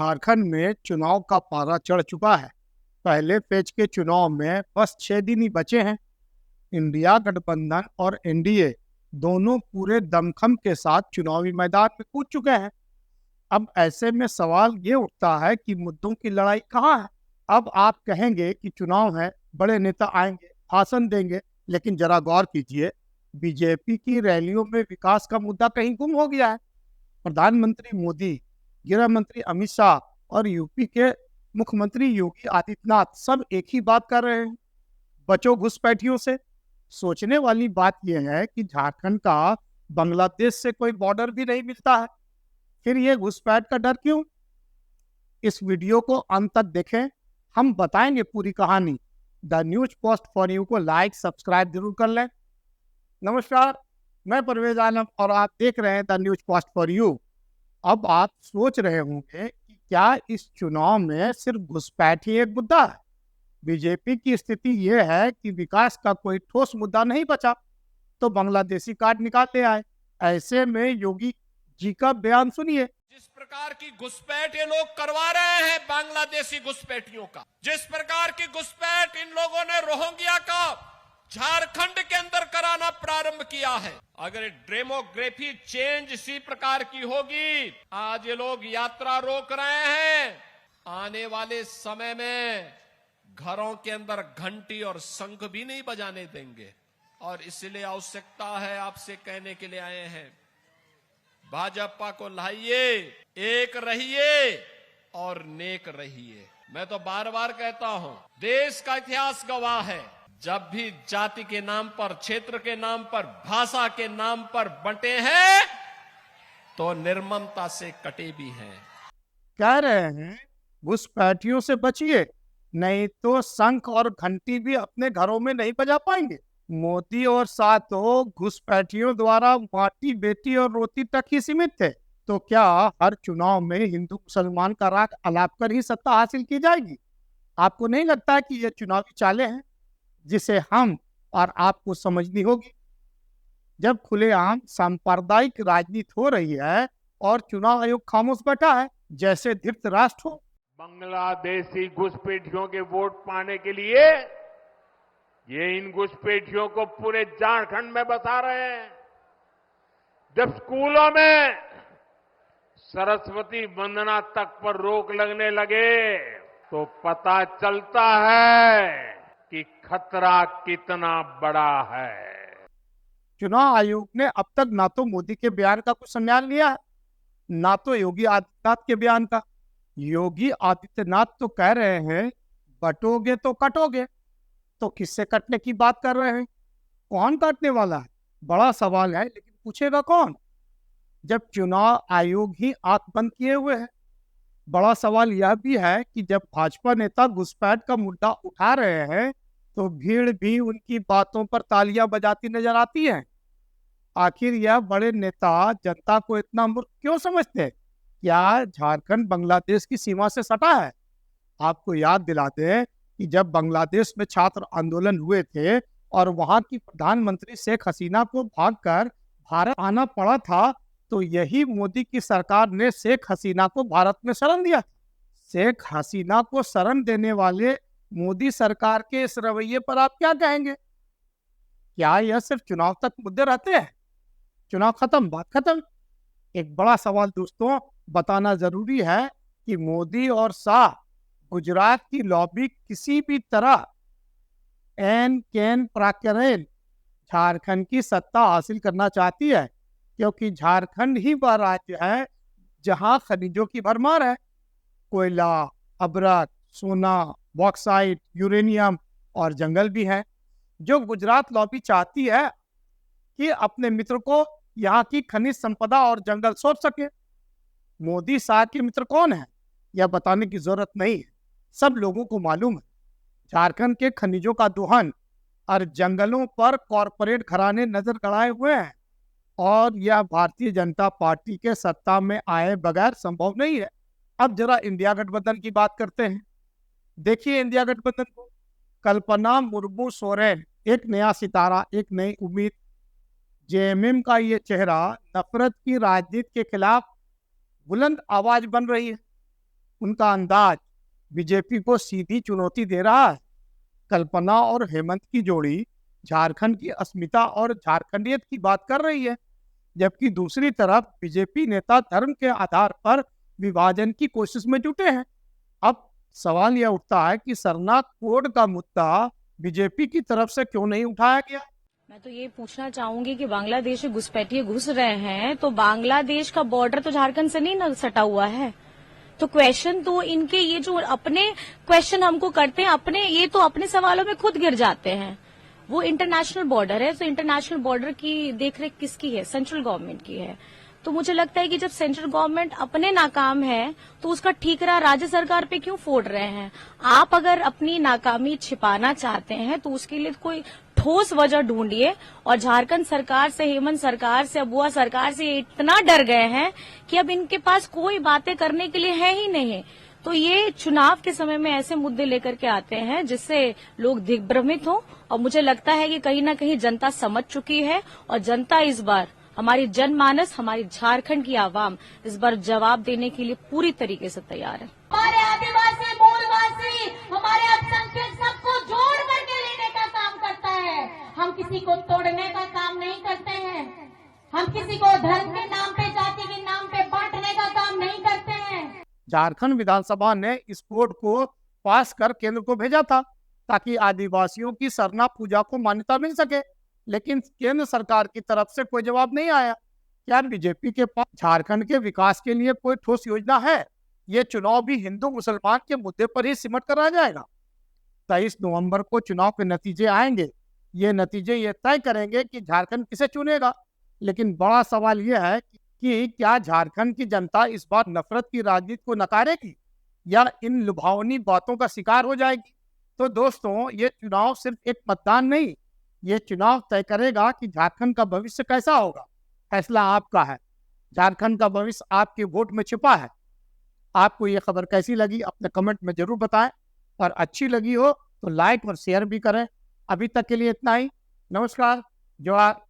झारखंड में चुनाव का पारा चढ़ चुका है। पहले फेज के चुनाव में बस 6 दिन ही बचे हैं। इंडिया गठबंधन और एनडीए दोनों पूरे दमखम के साथ चुनावी मैदान में कूद चुके हैं। अब ऐसे में सवाल ये उठता है कि मुद्दों की लड़ाई कहाँ है। अब आप कहेंगे कि चुनाव है, बड़े नेता आएंगे, भाषण देंगे, लेकिन जरा गौर कीजिए, बीजेपी की रैलियों में विकास का मुद्दा कहीं गुम हो गया है। प्रधानमंत्री मोदी, गृह मंत्री अमित शाह और यूपी के मुख्यमंत्री योगी आदित्यनाथ सब एक ही बात कर रहे हैं, बचो घुसपैठियों से। सोचने वाली बात यह है कि झारखंड का बांग्लादेश से कोई बॉर्डर भी नहीं मिलता है, फिर ये घुसपैठ का डर क्यों? इस वीडियो को अंत तक देखें, हम बताएंगे पूरी कहानी। The news post for you को लाइक सब्सक्राइब जरूर कर लें। नमस्कार, मैं परवेज आलम और आप देख रहे हैं the news post for you. अब आप सोच रहे होंगे कि क्या इस चुनाव में सिर्फ घुसपैठ ही एक मुद्दा है? बीजेपी की स्थिति यह है कि विकास का कोई ठोस मुद्दा नहीं बचा तो बांग्लादेशी कार्ड निकालते आए। ऐसे में योगी जी का बयान सुनिए। जिस प्रकार की घुसपैठ ये लोग करवा रहे हैं बांग्लादेशी घुसपैठियों का, जिस प्रकार की घुसपैठ इन लोगों ने रोहिंग्या का झारखंड के अंदर कराना प्रारंभ किया है, अगर डेमोग्राफी चेंज इसी प्रकार की होगी, आज ये लोग यात्रा रोक रहे हैं, आने वाले समय में घरों के अंदर घंटी और शंख भी नहीं बजाने देंगे। और इसलिए आवश्यकता है, आपसे कहने के लिए आए हैं, भाजपा को लाइए, एक रहिए और नेक रहिए। मैं तो बार बार कहता हूं, देश का इतिहास गवाह है, जब भी जाति के नाम पर, क्षेत्र के नाम पर, भाषा के नाम पर बंटे हैं तो निर्ममता से कटे भी हैं। कह रहे हैं घुसपैठियों से बचिए, नहीं तो शंख और घंटी भी अपने घरों में नहीं बजा पाएंगे। मोदी और शाह तो घुसपैठियों द्वारा माटी, बेटी और रोटी तक ही सीमित थे, तो क्या हर चुनाव में हिंदू मुसलमान का राग अलाप कर ही सत्ता हासिल की जाएगी? आपको नहीं लगता कि ये चुनावी चालें हैं जिसे हम और आपको समझनी होगी? जब खुलेआम सांप्रदायिक राजनीति हो रही है और चुनाव आयोग खामोश बैठा है जैसे धृतराष्ट्र हो। बांग्लादेशी घुसपैठियों के वोट पाने के लिए ये इन घुसपैठियों को पूरे झारखंड में बसा रहे हैं। जब स्कूलों में सरस्वती वंदना तक पर रोक लगने लगे तो पता चलता है कि खतरा कितना बड़ा है। चुनाव आयोग ने अब तक ना तो मोदी के बयान का कुछ संज्ञान लिया है, ना तो योगी आदित्यनाथ के बयान का। योगी आदित्यनाथ तो कह रहे हैं बटोगे तो कटोगे, तो किससे कटने की बात कर रहे हैं? कौन काटने वाला है? बड़ा सवाल है, लेकिन पूछेगा कौन जब चुनाव आयोग ही आंख बंद किए हुए है? बड़ा सवाल यह भी है कि जब भाजपा नेता घुसपैठ का मुद्दा उठा रहे हैं तो भीड़ भी उनकी बातों पर तालियां बजाती नजर आती है। आखिर यह बड़े नेता जनता को इतना मूर्ख क्यों समझते हैं? क्या झारखंड बांग्लादेश की सीमा से सटा है? आपको याद दिलाते हैं कि जब बांग्लादेश में छात्र आंदोलन हुए थे और वहां की प्रधानमंत्री शेख हसीना को भागकर भारत आना पड़ा था, तो यही मोदी की सरकार ने शेख हसीना को भारत में शरण दिया। शेख हसीना को शरण देने वाले मोदी सरकार के इस रवैये पर आप क्या कहेंगे? क्या यह सिर्फ चुनाव तक मुद्दे रहते हैं? चुनाव खत्म, बात खत्म। एक बड़ा सवाल दोस्तों, बताना जरूरी है कि मोदी और शाह गुजरात की लॉबी किसी भी तरह एन कैन प्राकरेन झारखंड की सत्ता हासिल करना चाहती है, क्योंकि झारखंड ही वह राज्य है जहां खनिजों की भरमार है। कोयला, अभ्रक, सोना, बॉक्साइट, यूरेनियम और जंगल भी है, जो गुजरात लॉबी चाहती है कि अपने मित्र को यहाँ की खनिज संपदा और जंगल सौंप सके। मोदी शाह के मित्र कौन है यह बताने की जरूरत नहीं है, सब लोगों को मालूम है। झारखंड के खनिजों का दोहन और जंगलों पर कॉरपोरेट घराने नजर गड़ाए हुए हैं और यह भारतीय जनता पार्टी के सत्ता में आए बगैर संभव नहीं है। अब जरा इंडिया गठबंधन की बात करते हैं। देखिए इंडिया गठबंधन को, कल्पना मुर्मू सोरेन, एक नया सितारा, एक नई उम्मीद। जेएमएम का ये चेहरा नफरत की राजनीति के खिलाफ बुलंद आवाज बन रही है। उनका अंदाज बीजेपी को सीधी चुनौती दे रहा है। कल्पना और हेमंत की जोड़ी झारखंड की अस्मिता और झारखंडियत की बात कर रही है, जबकि दूसरी तरफ बीजेपी नेता धर्म के आधार पर विभाजन की कोशिश में जुटे हैं। अब सवाल यह उठता है कि सरना कोड का मुद्दा बीजेपी की तरफ से क्यों नहीं उठाया गया। मैं तो ये पूछना चाहूंगी कि बांग्लादेश में घुसपैठिए घुस रहे हैं तो बांग्लादेश का बॉर्डर तो झारखंड से नहीं न सटा हुआ है, तो क्वेश्चन तो इनके ये जो अपने क्वेश्चन हमको करते हैं अपने, ये तो अपने सवालों में खुद गिर जाते हैं। वो इंटरनेशनल बॉर्डर है, तो इंटरनेशनल बॉर्डर की देखरेख किसकी है? सेंट्रल गवर्नमेंट की है। तो मुझे लगता है कि जब सेंट्रल गवर्नमेंट अपने नाकाम है तो उसका ठीकरा राज्य सरकार पे क्यों फोड़ रहे हैं? आप अगर अपनी नाकामी छिपाना चाहते हैं तो उसके लिए कोई ठोस वजह ढूंढिए। और झारखंड सरकार से, हेमंत सरकार से, अबुआ सरकार से इतना डर गए हैं कि अब इनके पास कोई बातें करने के लिए है ही नहीं। तो ये चुनाव के समय में ऐसे मुद्दे लेकर के आते हैं जिससे लोग दिग्भ्रमित हों, और मुझे लगता है कि कहीं ना कहीं जनता समझ चुकी है और जनता इस बार, हमारी जनमानस, हमारी झारखंड की आवाम इस बार जवाब देने के लिए पूरी तरीके से तैयार है। हमारे आदिवासी, मूलवासी, हमारे अल्पसंख्यक सबको जोड़ करके लेने का काम करता है। हम किसी को तोड़ने का काम नहीं करते हैं। हम किसी को धर्म के नाम पे, जाति के नाम पे बांटने का काम नहीं करते हैं। झारखंड विधानसभा ने इस कोड को पास कर केंद्र को भेजा था ताकि आदिवासियों की सरना पूजा को मान्यता मिल सके, लेकिन केंद्र सरकार की तरफ से कोई जवाब नहीं आया। क्या बीजेपी के पास झारखंड के विकास के लिए कोई ठोस योजना है? ये चुनाव भी हिंदू मुसलमान के मुद्दे पर ही सिमट कर आ जाएगा। 23 नवंबर को चुनाव के नतीजे आएंगे। ये नतीजे ये तय करेंगे कि झारखंड किसे चुनेगा। लेकिन बड़ा सवाल यह है कि क्या झारखंड की जनता इस बार नफरत की राजनीति को नकारेगी या इन लुभावनी बातों का शिकार हो जाएगी। तो दोस्तों, ये चुनाव सिर्फ एक मतदान नहीं, ये चुनाव तय करेगा कि झारखंड का भविष्य कैसा होगा। फैसला आपका है। झारखंड का भविष्य आपके वोट में छिपा है। आपको ये खबर कैसी लगी अपने कमेंट में जरूर बताएं, और अच्छी लगी हो तो लाइक और शेयर भी करें। अभी तक के लिए इतना ही। नमस्कार। जोहार।